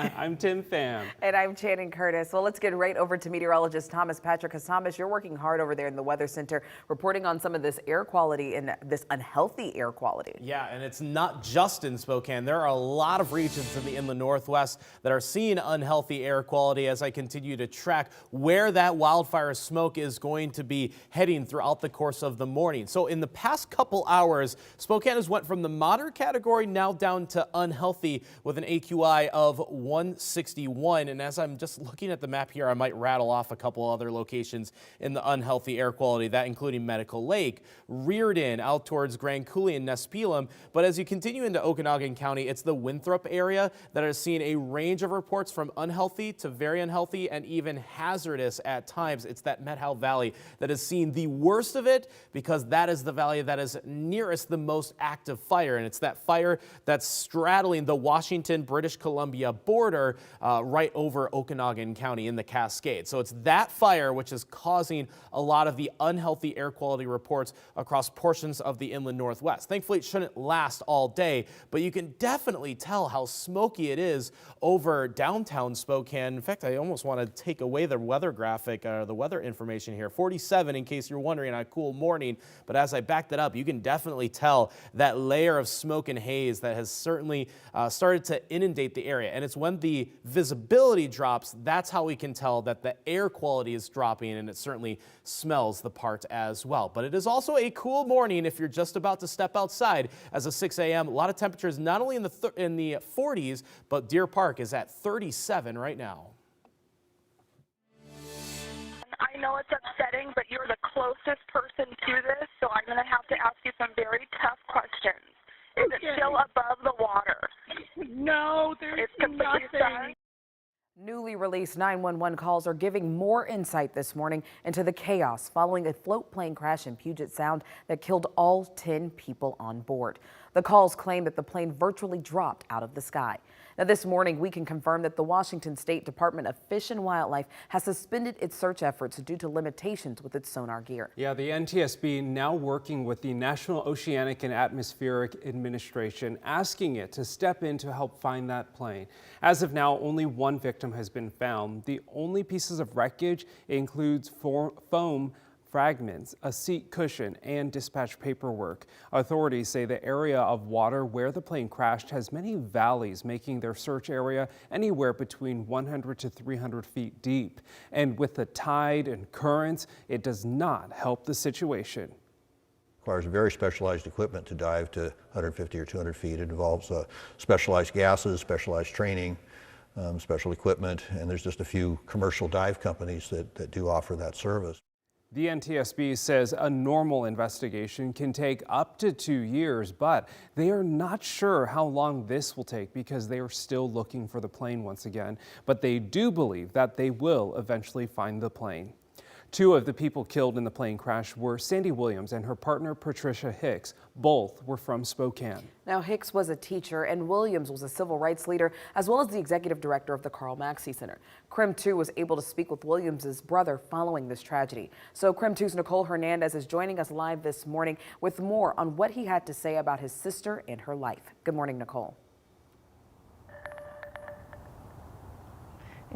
I'm Tim Pham. And I'm Channing Curtis. Well, let's get right over to meteorologist Thomas Patrick. Thomas, you're working hard over there in the Weather Center, reporting on some of this air quality and this unhealthy air quality. Yeah, and it's not just in Spokane. There are a lot of regions in the inland Northwest that are seeing unhealthy air quality as I continue to track where that wildfire smoke is going to be heading throughout the course of the morning. So in the past couple hours, Spokane has went from the moderate category now down to unhealthy with an AQI of 161. And as I'm just looking at the map here, I might rattle off a couple other locations in the unhealthy air quality, that including Medical Lake, Reardon, out towards Grand Coulee and Nespelem. But as you continue into Okanagan County, it's the Winthrop area that is seeing a range of reports from unhealthy to very unhealthy and even hazardous at times. It's that Methow Valley that is seeing the worst of it because that is the valley that is nearest the most active fire. And it's that fire that's straddling the Washington, British Columbia border right over Okanagan County in the Cascades. So it's that fire which is causing a lot of the unhealthy air quality reports across portions of the inland Northwest. Thankfully, it shouldn't last all day, but you can definitely tell how smoky it is over downtown Spokane. In fact, I almost want to take away the weather graphic, the weather information here. 47 in case you're wondering on a cool morning, but as I backed it up, you can definitely tell that layer of smoke and haze that has certainly started to inundate the area. And it's when the visibility drops, that's how we can tell that the air quality is dropping, and it certainly smells the part as well. But it is also a cool morning if you're just about to step outside as of 6 a.m. A lot of temperatures not only in the 40s, but Deer Park is at 37 right now. I know it's upsetting, but you're the closest person to this, so I'm going to have to ask you some very tough questions. Is it still above the water? No, there's nothing. Newly released 911 calls are giving more insight this morning into the chaos following a float plane crash in Puget Sound that killed all 10 people on board. The calls claim that the plane virtually dropped out of the sky. Now, this morning, we can confirm that the Washington State Department of Fish and Wildlife has suspended its search efforts due to limitations with its sonar gear. Yeah, the NTSB now working with the National Oceanic and Atmospheric Administration, asking it to step in to help find that plane. As of now, only one victim has been found. The only pieces of wreckage includes foam fragments, a seat cushion, and dispatch paperwork. Authorities say the area of water where the plane crashed has many valleys, making their search area anywhere between 100 to 300 feet deep. And with the tide and currents, it does not help the situation. Requires very specialized equipment to dive to 150 or 200 feet. It involves specialized gases, specialized training, special equipment, and there's just a few commercial dive companies that do offer that service. The NTSB says a normal investigation can take up to 2 years, but they are not sure how long this will take because they are still looking for the plane once again. But they do believe that they will eventually find the plane. 2 of the people killed in the plane crash were Sandy Williams and her partner Patricia Hicks. Both were from Spokane. Now, Hicks was a teacher and Williams was a civil rights leader, as well as the executive director of the Carl Maxey Center. KREM 2 was able to speak with Williams's brother following this tragedy. So KREM 2's Nicole Hernandez is joining us live this morning with more on what he had to say about his sister and her life. Good morning, Nicole.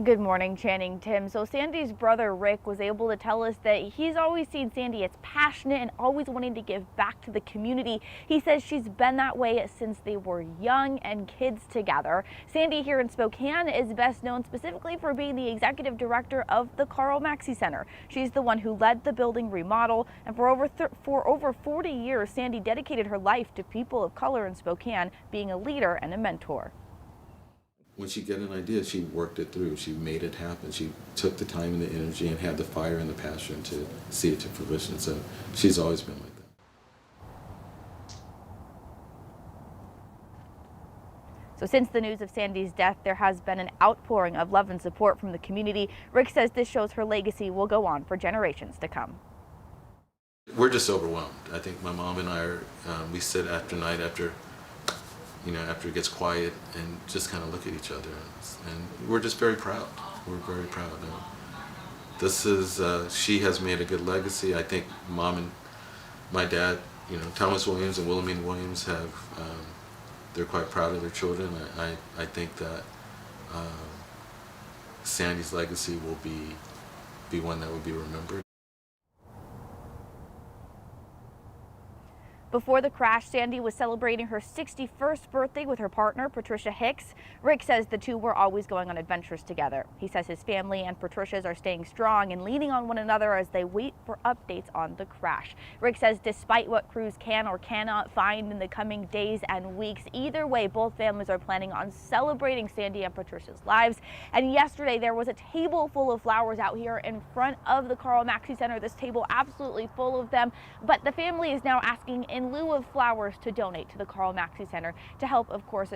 Good morning, Channing, Tim. So Sandy's brother Rick was able to tell us that he's always seen Sandy as passionate and always wanting to give back to the community. He says she's been that way since they were young and kids together. Sandy here in Spokane is best known specifically for being the executive director of the Carl Maxey Center. She's the one who led the building remodel, and for over 40 years, Sandy dedicated her life to people of color in Spokane, being a leader and a mentor. When she got an idea, she worked it through. She made it happen. She took the time and the energy and had the fire and the passion to see it to fruition. So she's always been like that. So since the news of Sandy's death, there has been an outpouring of love and support from the community. Rick says this shows her legacy will go on for generations to come. We're just overwhelmed. I think my mom and I are, we sit after night after it gets quiet and just kind of look at each other. And we're just very proud. We're very proud. This is, she has made a good legacy. I think Mom and my dad, Thomas Williams and Wilhelmine Williams they're quite proud of their children. I think that Sandy's legacy will be one that will be remembered. Before the crash, Sandy was celebrating her 61st birthday with her partner, Patricia Hicks. Rick says the two were always going on adventures together. He says his family and Patricia's are staying strong and leaning on one another as they wait for updates on the crash. Rick says despite what crews can or cannot find in the coming days and weeks, either way, both families are planning on celebrating Sandy and Patricia's lives. And yesterday, there was a table full of flowers out here in front of the Carl Maxey Center. This table absolutely full of them, but the family is now asking in lieu of flowers to donate to the Carl Maxey Center to help, of course,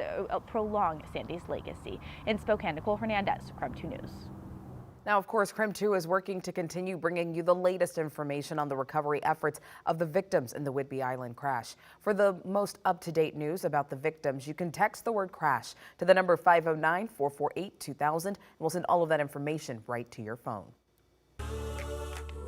prolong Sandy's legacy. In Spokane, Nicole Hernandez, KREM 2 News. Now, of course, KREM 2 is working to continue bringing you the latest information on the recovery efforts of the victims in the Whidbey Island crash. For the most up-to-date news about the victims, you can text the word crash to the number 509-448-2000, and we'll send all of that information right to your phone.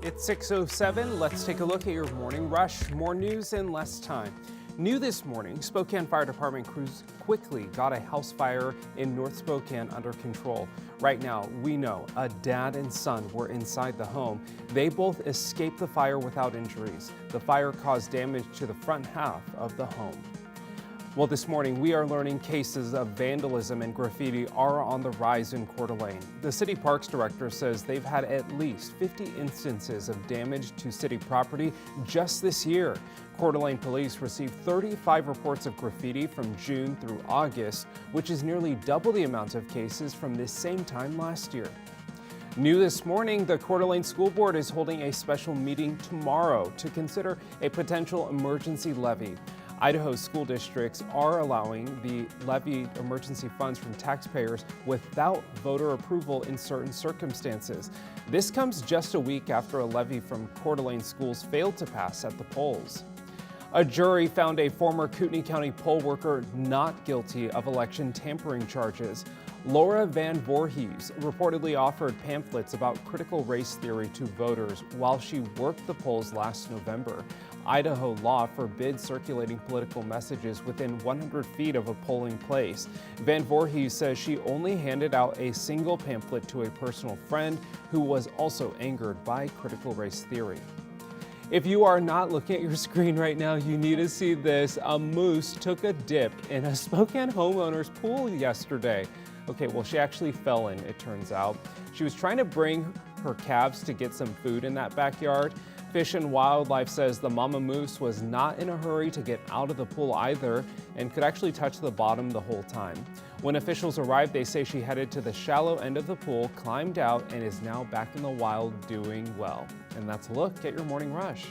It's 6:07. Let's take a look at your morning rush. More news in less time. New this morning, Spokane Fire Department crews quickly got a house fire in North Spokane under control. Right now, we know a dad and son were inside the home. They both escaped the fire without injuries. The fire caused damage to the front half of the home. Well, this morning we are learning cases of vandalism and graffiti are on the rise in Coeur d'Alene. The city parks director says they've had at least 50 instances of damage to city property just this year. Coeur d'Alene police received 35 reports of graffiti from June through August, which is nearly double the amount of cases from this same time last year. New this morning, the Coeur d'Alene School Board is holding a special meeting tomorrow to consider a potential emergency levy. Idaho school districts are allowing the levy emergency funds from taxpayers without voter approval in certain circumstances. This comes just a week after a levy from Coeur d'Alene schools failed to pass at the polls. A jury found a former Kootenai County poll worker not guilty of election tampering charges. Laura Van Voorhees reportedly offered pamphlets about critical race theory to voters while she worked the polls last November. Idaho law forbids circulating political messages within 100 feet of a polling place. Van Voorhees says she only handed out a single pamphlet to a personal friend who was also angered by critical race theory. If you are not looking at your screen right now, you need to see this. A moose took a dip in a Spokane homeowner's pool yesterday. Okay, well, she actually fell in, it turns out. She was trying to bring her calves to get some food in that backyard. Fish and Wildlife says the mama moose was not in a hurry to get out of the pool either and could actually touch the bottom the whole time. When officials arrived, they say she headed to the shallow end of the pool, climbed out, and is now back in the wild doing well. And that's a look at your morning rush.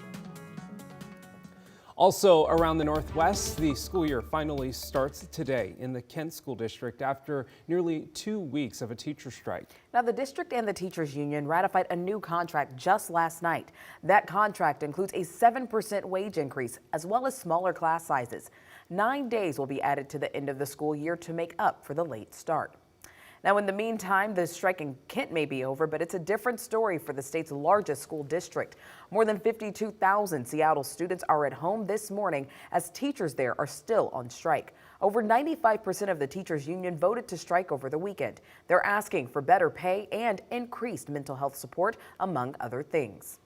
Also around the Northwest, the school year finally starts today in the Kent School District after nearly 2 weeks of a teacher strike. Now, the district and the teachers union ratified a new contract just last night. That contract includes a 7% wage increase as well as smaller class sizes. 9 days will be added to the end of the school year to make up for the late start. Now, in the meantime, the strike in Kent may be over, but it's a different story for the state's largest school district. More than 52,000 Seattle students are at home this morning as teachers there are still on strike. Over 95% of the teachers union voted to strike over the weekend. They're asking for better pay and increased mental health support, among other things.